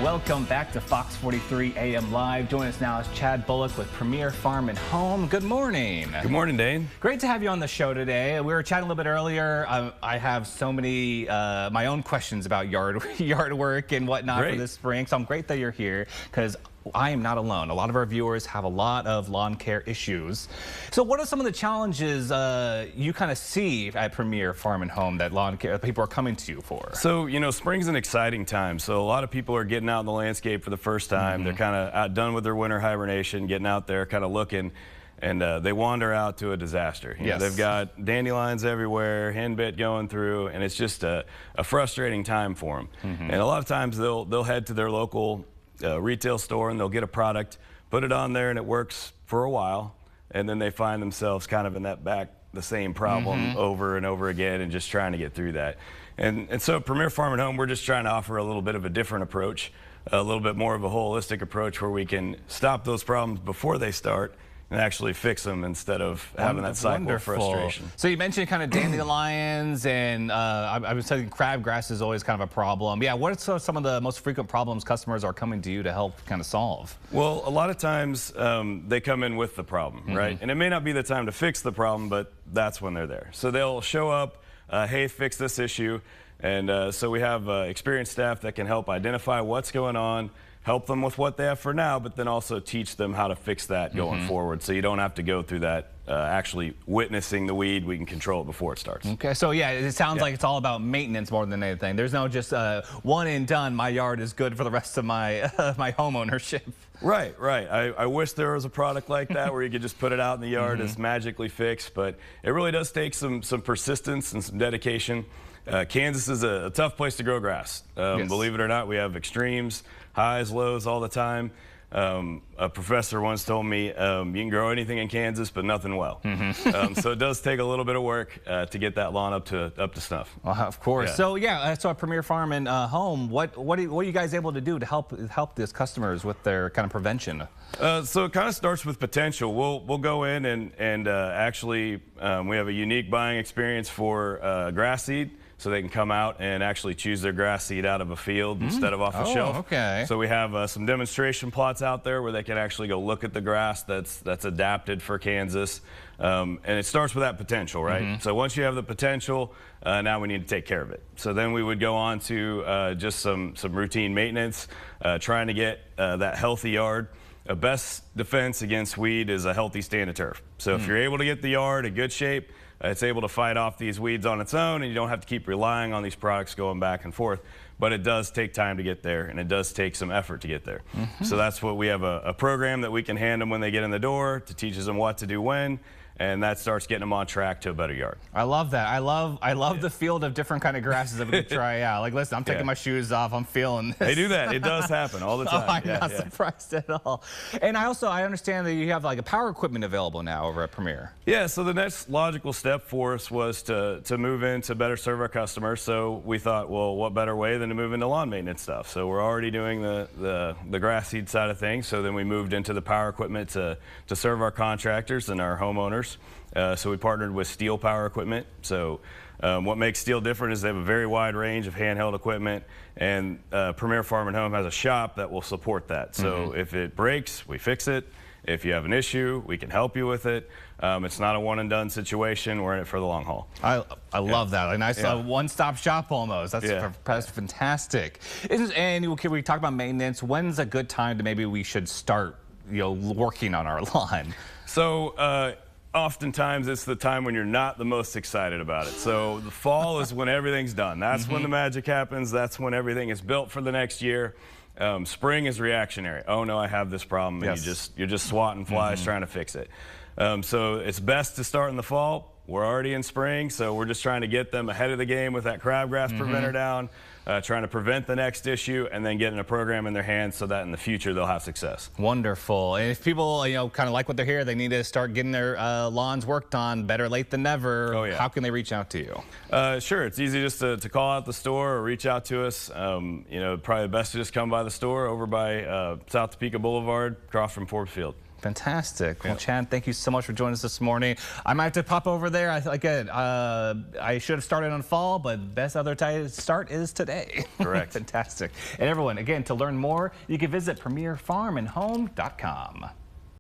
welcome back to Fox 43 AM Live. Joining us now is Chad Bullock with Premier Farm and Home. Good morning. Good morning, Dane. Great to have you on the show today. We were chatting a little bit earlier. I have so many my own questions about yard work and whatnot for this spring. So I'm great that you're here because I am not alone. A lot of our viewers have a lot of lawn care issues. So what are some of the challenges you kind of see at Premier Farm and Home that lawn care people are coming to you for? So, you know, spring's an exciting time. So a lot of people are getting out in the landscape for the first time. They're kind of done with their winter hibernation, getting out there, kind of looking, and they wander out to a disaster. You know, they've got dandelions everywhere, henbit going through, and it's just a frustrating time for them. And a lot of times they'll head to their local retail store and they'll get a product, put it on there, and it works for a while, and then they find themselves kind of in the same problem over and over again, and just trying to get through that. And so at Premier Farm and Home, we're just trying to offer a little bit of a different approach, a little bit more of a holistic approach where we can stop those problems before they start and actually fix them instead of having that cycle of frustration. So you mentioned kind of dandelions, and I was saying crabgrass is always kind of a problem. Yeah, what are some of the most frequent problems customers are coming to you to help kind of solve? Well, a lot of times they come in with the problem, right? And it may not be the time to fix the problem, but that's when they're there. So they'll show up, hey, fix this issue. And so we have experienced staff that can help identify what's going on, help them with what they have for now, but then also teach them how to fix that going forward, so you don't have to go through that actually witnessing the weed. We can control it before it starts. Okay, so yeah, it sounds like it's all about maintenance more than anything. There's no just one and done, my yard is good for the rest of my my home ownership. Right. I wish there was a product like that where you could just put it out in the yard, it's magically fixed, but it really does take some persistence and some dedication. Kansas is a tough place to grow grass. Believe it or not, we have extremes, highs, lows all the time. A professor once told me, you can grow anything in Kansas, but nothing well. So it does take a little bit of work to get that lawn up to snuff. Well, of course. So so at Premier Farm and Home, what are you guys able to do to help these customers with their kind of prevention? So it kind of starts with potential. We'll go in and actually we have a unique buying experience for grass seed. So they can come out and actually choose their grass seed out of a field instead of off a shelf. Okay. So we have some demonstration plots out there where they can actually go look at the grass that's adapted for Kansas. And it starts with that potential, right? So once you have the potential, now we need to take care of it. So then we would go on to just some routine maintenance, trying to get that healthy yard. A best defense against weed is a healthy stand of turf. So if you're able to get the yard in good shape, it's able to fight off these weeds on its own, and you don't have to keep relying on these products going back and forth. But it does take time to get there, and it does take some effort to get there. So that's what we have a program that we can hand them when they get in the door to teaches them what to do when, and that starts getting them on track to a better yard. I love that. I love the field of different kind of grasses that we could try out. Like, listen, I'm taking my shoes off. I'm feeling this. They do that. It does happen all the time. Oh, I'm not surprised at all. And I understand that you have like a power equipment available now over at Premier. Yeah, so the next logical step for us was to move in to better serve our customers. So we thought, well, what better way than to move into lawn maintenance stuff? So we're already doing the grass seed side of things. So then we moved into the power equipment to serve our contractors and our homeowners. So we partnered with Steel Power Equipment. So what makes Steel different is they have a very wide range of handheld equipment, and Premier Farm and Home has a shop that will support that. So if it breaks, we fix it. If you have an issue, we can help you with it. It's not a one and done situation. We're in it for the long haul. I love that. A nice one-stop shop almost. That's fantastic. And can we talk about maintenance? When's a good time to maybe we should start working on our lawn? So oftentimes it's the time when you're not the most excited about it. So the fall is when everything's done. That's when the magic happens. That's when everything is built for the next year. Spring is reactionary. Oh no, I have this problem, and you're just swatting flies trying to fix it. So it's best to start in the fall. We're already in spring, so we're just trying to get them ahead of the game with that crabgrass preventer down, trying to prevent the next issue, and then getting a program in their hands so that in the future they'll have success. Wonderful. And if people, kind of like what they're here, they need to start getting their lawns worked on. Better late than never. Oh, yeah. How can they reach out to you? Sure. It's easy just to call out the store or reach out to us. Probably best to just come by the store over by South Topeka Boulevard, across from Forbes Field. Fantastic. Well, Chad, thank you so much for joining us this morning. I might have to pop over there. I should have started on fall, but best other time to start is today. Correct. Fantastic. And everyone, again, to learn more, you can visit premierfarmandhome.com.